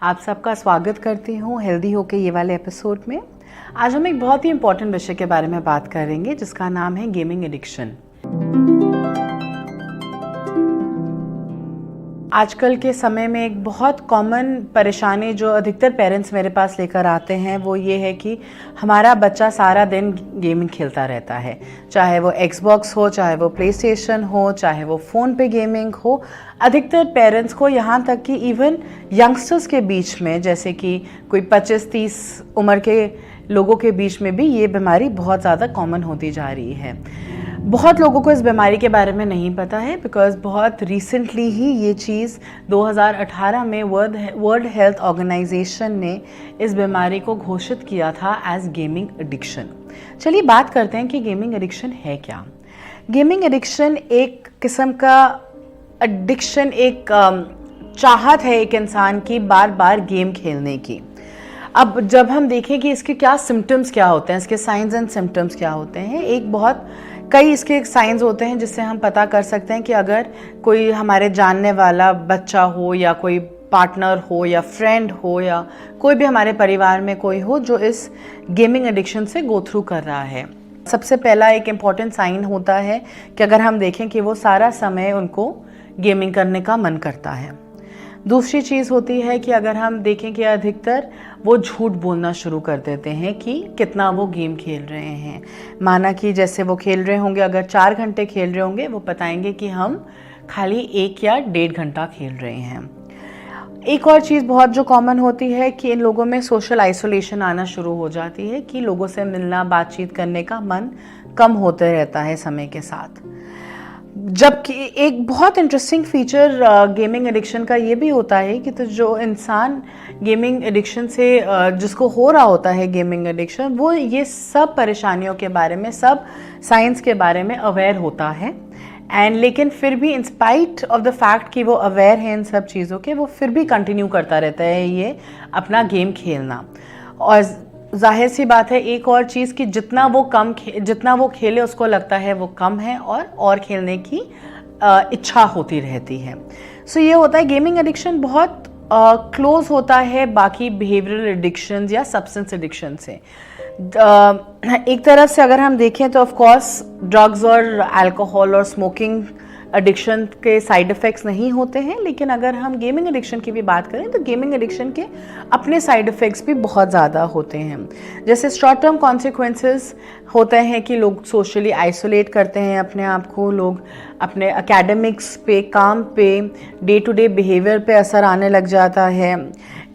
आप सबका स्वागत करती हूँ हेल्दी होके ये वाले एपिसोड में। आज हम एक बहुत ही इम्पॉर्टेंट विषय के बारे में बात करेंगे जिसका नाम है गेमिंग एडिक्शन। आजकल के समय में एक बहुत कॉमन परेशानी जो अधिकतर पेरेंट्स मेरे पास लेकर आते हैं वो ये है कि हमारा बच्चा सारा दिन गेमिंग खेलता रहता है, चाहे वो एक्सबॉक्स हो, चाहे वो प्ले स्टेशन हो, चाहे वो फ़ोन पे गेमिंग हो। अधिकतर पेरेंट्स को, यहाँ तक कि इवन यंगस्टर्स के बीच में, जैसे कि कोई 25-30 उम्र के लोगों के बीच में भी ये बीमारी बहुत ज़्यादा कॉमन होती जा रही है। बहुत लोगों को इस बीमारी के बारे में नहीं पता है बिकॉज़ बहुत रिसेंटली ही ये चीज़ 2018 में वर्ल्ड हेल्थ ऑर्गेनाइजेशन ने इस बीमारी को घोषित किया था एज गेमिंग एडिक्शन। चलिए बात करते हैं कि गेमिंग एडिक्शन है क्या। गेमिंग एडिक्शन एक किस्म का एडिक्शन, एक चाहत है एक इंसान की बार बार गेम खेलने की। अब जब हम देखें कि इसके क्या सिम्टम्स क्या होते हैं, इसके साइंस एंड सिम्टम्स क्या होते हैं, कई इसके साइंस होते हैं जिससे हम पता कर सकते हैं कि अगर कोई हमारे जानने वाला बच्चा हो या कोई पार्टनर हो या फ्रेंड हो या कोई भी हमारे परिवार में कोई हो जो इस गेमिंग एडिक्शन से गो थ्रू कर रहा है। सबसे पहला एक इम्पॉर्टेंट साइन होता है कि अगर हम देखें कि वो सारा समय उनको गेमिंग करने का मन करता है। दूसरी चीज़ होती है कि अगर हम देखें कि अधिकतर वो झूठ बोलना शुरू कर देते हैं कि कितना वो गेम खेल रहे हैं। माना कि जैसे वो खेल रहे होंगे, अगर 4 घंटे खेल रहे होंगे, वो बताएंगे कि हम खाली 1 या 1.5 घंटा खेल रहे हैं। एक और चीज़ बहुत जो कॉमन होती है कि इन लोगों में सोशल आइसोलेशन आना शुरू हो जाती है कि लोगों से मिलना, बातचीत करने का मन कम होते रहता है समय के साथ। जबकि एक बहुत इंटरेस्टिंग फीचर गेमिंग एडिक्शन का ये भी होता है कि तो जो इंसान गेमिंग एडिक्शन से जिसको हो रहा होता है गेमिंग एडिक्शन, वो ये सब परेशानियों के बारे में, सब साइंस के बारे में अवेयर होता है लेकिन फिर भी इंस्पाइट ऑफ द फैक्ट कि वो अवेयर है इन सब चीज़ों के, वो फिर भी कंटिन्यू करता रहता है ये अपना गेम खेलना। और जाहिर सी बात है एक और चीज़ कि जितना वो खेले उसको लगता है वो कम है और खेलने की इच्छा होती रहती है। सो ये होता है गेमिंग एडिक्शन बहुत क्लोज होता है बाकी बिहेवियरल एडिक्शन या सब्सटेंस एडिक्शन से। एक तरफ से अगर हम देखें तो ऑफ कोर्स ड्रग्स और अल्कोहल और स्मोकिंग एडिक्शन के साइड इफ़ेक्ट्स नहीं होते हैं, लेकिन अगर हम गेमिंग एडिक्शन की भी बात करें तो गेमिंग एडिक्शन के अपने साइड इफ़ेक्ट्स भी बहुत ज़्यादा होते हैं। जैसे शॉर्ट टर्म कॉन्सिक्वेंसेस होते हैं कि लोग सोशली आइसोलेट करते हैं अपने आप को, लोग अपने एकेडमिक्स पे, काम पे, डे टू डे बिहेवियर पे असर आने लग जाता है।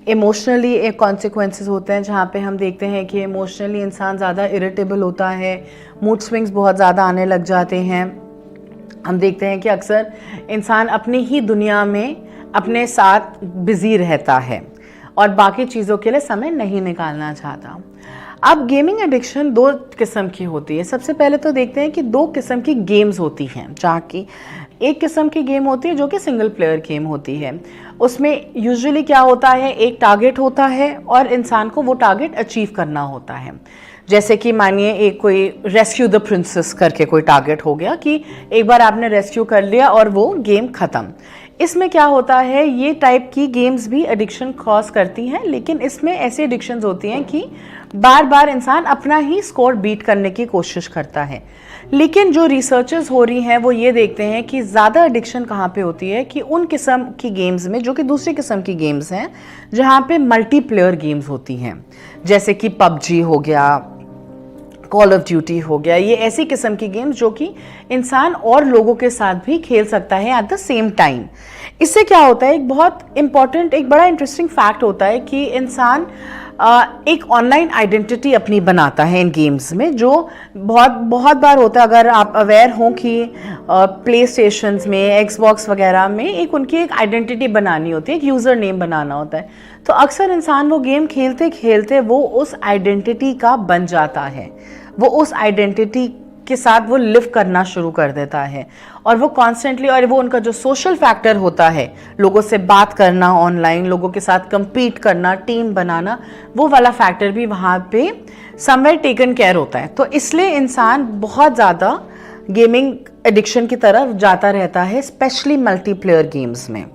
इमोशनली एक कॉन्सिक्वेंसेस होते हैं जहाँ पे हम देखते हैं कि इमोशनली इंसान ज़्यादा इरिटेबल होता है, मूड स्विंग्स बहुत ज़्यादा आने लग जाते हैं। हम देखते हैं कि अक्सर इंसान अपनी ही दुनिया में अपने साथ बिजी रहता है और बाकी चीज़ों के लिए समय नहीं निकालना चाहता। अब गेमिंग एडिक्शन 2 किस्म की होती है। सबसे पहले तो देखते हैं कि 2 किस्म की गेम्स होती हैं, जहाँ की एक किस्म की गेम होती है जो कि सिंगल प्लेयर गेम होती है। उसमें यूजुअली क्या होता है, एक टारगेट होता है और इंसान को वो टारगेट अचीव करना होता है। जैसे कि मानिए एक कोई रेस्क्यू द प्रिंसेस करके कोई टारगेट हो गया कि एक बार आपने रेस्क्यू कर लिया और वो गेम ख़त्म। इसमें क्या होता है, ये टाइप की गेम्स भी एडिक्शन कॉज करती हैं, लेकिन इसमें ऐसी एडिक्शंस होती हैं कि बार बार इंसान अपना ही स्कोर बीट करने की कोशिश करता है। लेकिन जो रिसर्चेस हो रही हैं वो ये देखते हैं कि ज़्यादा एडिक्शन कहाँ पे होती है कि उन किस्म की गेम्स में जो कि दूसरी किस्म की गेम्स हैं, जहाँ पे मल्टीप्लेयर गेम्स होती हैं, जैसे कि पबजी हो गया, कॉल ऑफ ड्यूटी हो गया। ये ऐसी किस्म की गेम्स जो कि इंसान और लोगों के साथ भी खेल सकता है एट द सेम टाइम। इससे क्या होता है, एक बहुत इंपॉर्टेंट, एक बड़ा इंटरेस्टिंग फैक्ट होता है कि इंसान एक ऑनलाइन आइडेंटिटी अपनी बनाता है इन गेम्स में, जो बहुत बार होता है। अगर आप अवेयर हों कि प्ले स्टेशंस में, एक्सबॉक्स वगैरह में एक उनकी एक आइडेंटिटी बनानी होती है, एक यूज़र नेम बनाना होता है। तो अक्सर इंसान वो गेम खेलते खेलते वो उस आइडेंटिटी का बन जाता है, वो उस आइडेंटिटी के साथ वो लिव करना शुरू कर देता है और वो कॉन्स्टेंटली, और वो उनका जो सोशल फैक्टर होता है, लोगों से बात करना, ऑनलाइन लोगों के साथ compete करना, टीम बनाना, वो वाला फैक्टर भी वहाँ पे समवेयर टेकन केयर होता है। तो इसलिए इंसान बहुत ज़्यादा गेमिंग एडिक्शन की तरफ जाता रहता है, स्पेशली मल्टीप्लेयर गेम्स में।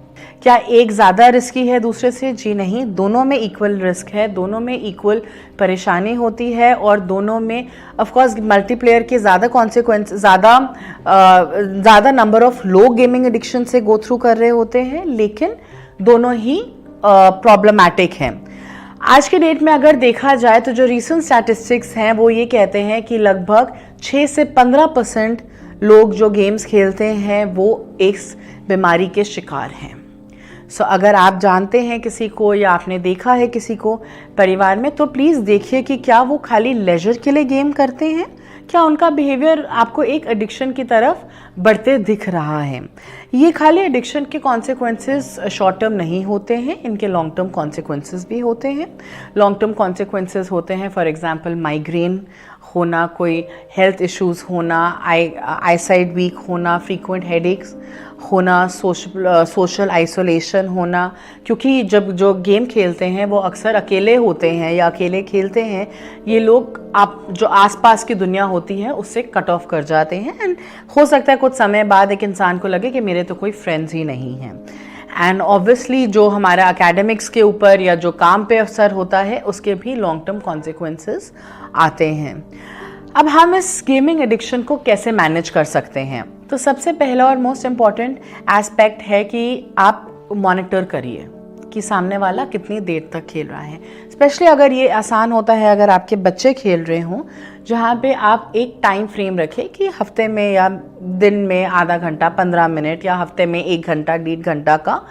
क्या एक ज़्यादा रिस्की है दूसरे से? जी नहीं, दोनों में इक्वल रिस्क है, दोनों में इक्वल परेशानी होती है और दोनों में ऑफ कोर्स मल्टीप्लेयर के ज़्यादा कॉन्सिक्वेंस, ज़्यादा नंबर ऑफ लोग गेमिंग एडिक्शन से गो थ्रू कर रहे होते हैं, लेकिन दोनों ही प्रॉब्लमैटिक हैं। आज के डेट में अगर देखा जाए तो जो रीसेंट स्टैटिस्टिक्स हैं वो ये कहते हैं कि लगभग 6 से 15% लोग जो गेम्स खेलते हैं वो इस बीमारी के शिकार हैं। सो अगर आप जानते हैं किसी को या आपने देखा है किसी को परिवार में, तो प्लीज़ देखिए कि क्या वो खाली लेजर के लिए गेम करते हैं, क्या उनका बिहेवियर आपको एक एडिक्शन की तरफ बढ़ते दिख रहा है। ये खाली एडिक्शन के कॉन्सिक्वेंसेस शॉर्ट टर्म नहीं होते हैं, इनके लॉन्ग टर्म कॉन्सिक्वेंसेस भी होते हैं। लॉन्ग टर्म कॉन्सिक्वेंसेस होते हैं फॉर एग्जांपल माइग्रेन होना, कोई हेल्थ इश्यूज़ होना, आई साइट वीक होना, फ्रीक्वेंट हेडेक्स होना, सोशल आइसोलेशन होना, क्योंकि जब जो गेम खेलते हैं वो अक्सर अकेले होते हैं या अकेले खेलते हैं, ये लोग आप जो आसपास की दुनिया होती है उससे कट ऑफ कर जाते हैं एंड हो सकता है कुछ समय बाद एक इंसान को लगे कि मेरे तो कोई फ्रेंड्स ही नहीं हैं। एंड ऑब्वियसली जो हमारा एकेडमिक्स के ऊपर या जो काम पे असर होता है उसके भी लॉन्ग टर्म कॉन्सिक्वेंसेस आते हैं। अब हम इस गेमिंग एडिक्शन को कैसे मैनेज कर सकते हैं? तो सबसे पहला और मोस्ट इम्पॉर्टेंट एस्पेक्ट है कि आप मॉनिटर करिए कि सामने वाला कितनी देर तक खेल रहा है। स्पेशली अगर ये आसान होता है अगर आपके बच्चे खेल रहे हों, जहाँ पे आप एक टाइम फ्रेम रखें कि हफ्ते में या दिन में आधा घंटा 15 मिनट या हफ्ते में 1 घंटा 1.5 घंटा का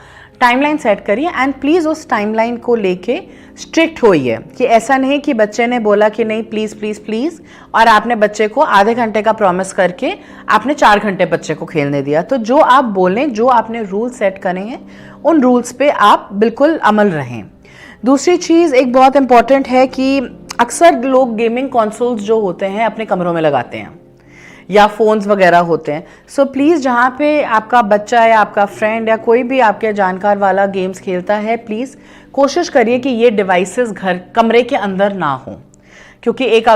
टाइमलाइन सेट करिए एंड प्लीज़ उस टाइमलाइन को लेके स्ट्रिक्ट होइए कि ऐसा नहीं कि बच्चे ने बोला कि नहीं प्लीज़ प्लीज़ प्लीज़ और आपने बच्चे को आधे घंटे का प्रॉमिस करके आपने 4 घंटे बच्चे को खेलने दिया। तो जो आप बोलें, जो आपने रूल सेट करे हैं, उन रूल्स पे आप बिल्कुल अमल रहें। दूसरी चीज़ एक बहुत इंपॉर्टेंट है कि अक्सर लोग गेमिंग कंसोल्स जो होते हैं अपने कमरों में लगाते हैं या फ़ोन्स वगैरह होते हैं। सो प्लीज़ जहाँ पे आपका बच्चा या आपका फ्रेंड या कोई भी आपके जानकार वाला गेम्स खेलता है, प्लीज़ कोशिश करिए कि ये डिवाइसेस कमरे के अंदर ना हो, क्योंकि एक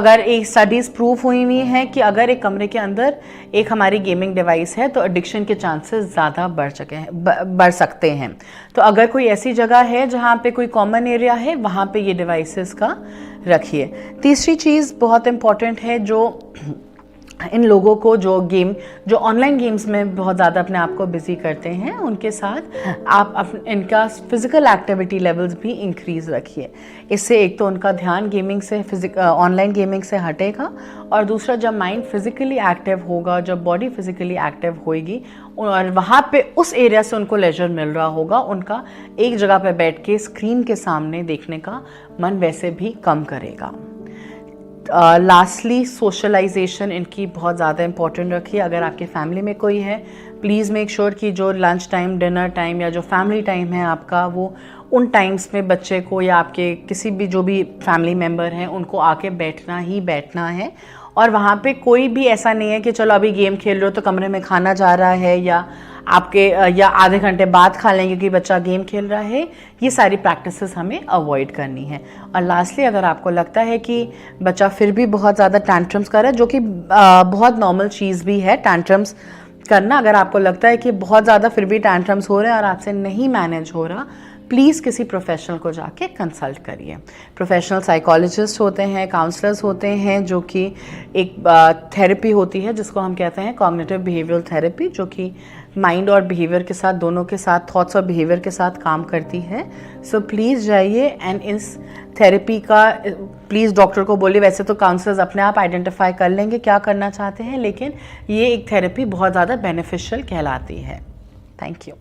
स्टडीज़ प्रूफ हुई हुई हैं कि अगर एक कमरे के अंदर एक हमारी गेमिंग डिवाइस है तो एडिक्शन के चांसेस ज़्यादा बढ़ सकते हैं। तो अगर कोई ऐसी जगह है जहाँ पे कोई कॉमन एरिया है, वहाँ पे ये डिवाइसेस का रखिए। तीसरी चीज़ बहुत इम्पॉर्टेंट है, जो इन लोगों को जो ऑनलाइन गेम्स में बहुत ज़्यादा अपने आप को बिजी करते हैं, उनके साथ आप इनका फिज़िकल एक्टिविटी लेवल्स भी इंक्रीज़ रखिए। इससे एक तो उनका ध्यान ऑनलाइन गेमिंग से हटेगा और दूसरा जब माइंड फिज़िकली एक्टिव होगा, जब बॉडी फिज़िकली एक्टिव होएगी और वहाँ पे उस एरिया से उनको लेजर मिल रहा होगा, उनका एक जगह पे बैठ के स्क्रीन के सामने देखने का मन वैसे भी कम करेगा। लास्टली सोशलाइजेशन इनकी बहुत ज़्यादा इंपॉर्टेंट रखिए। अगर आपके फैमिली में कोई है, प्लीज़ मेक श्योर कि जो लंच टाइम, डिनर टाइम या जो फैमिली टाइम है आपका, वो उन टाइम्स में बच्चे को या आपके किसी भी जो भी फैमिली मेम्बर हैं उनको आके बैठना ही बैठना है। और वहाँ पे कोई भी ऐसा नहीं है कि चलो अभी गेम खेल रहे हो तो कमरे में खाना जा रहा है या आधे घंटे बाद खा लेंगे क्योंकि बच्चा गेम खेल रहा है। ये सारी प्रैक्टिसेस हमें अवॉइड करनी है। और लास्टली अगर आपको लगता है कि बच्चा फिर भी बहुत ज़्यादा टैंट्रम्स कर रहा है, जो कि बहुत नॉर्मल चीज़ भी है टैंट्रम्स करना, अगर आपको लगता है कि बहुत ज़्यादा फिर भी टैंट्रम्स हो रहे हैं और आपसे नहीं मैनेज हो रहा, प्लीज़ किसी प्रोफेशनल को जाके कंसल्ट करिए। प्रोफेशनल साइकोलॉजिस्ट होते हैं, काउंसलर्स होते हैं, जो कि एक थेरेपी होती है जिसको हम कहते हैं कॉग्निटिव बिहेवियरल थेरेपी, जो कि माइंड और बिहेवियर के साथ, दोनों के साथ, थॉट्स और बिहेवियर के साथ काम करती है। सो प्लीज़ जाइए एंड इस थेरेपी का प्लीज़ डॉक्टर को बोलिए। वैसे तो काउंसलर्स अपने आप आइडेंटिफाई कर लेंगे क्या करना चाहते हैं, लेकिन ये एक थेरेपी बहुत ज़्यादा बेनिफिशियल कहलाती है। Thank you.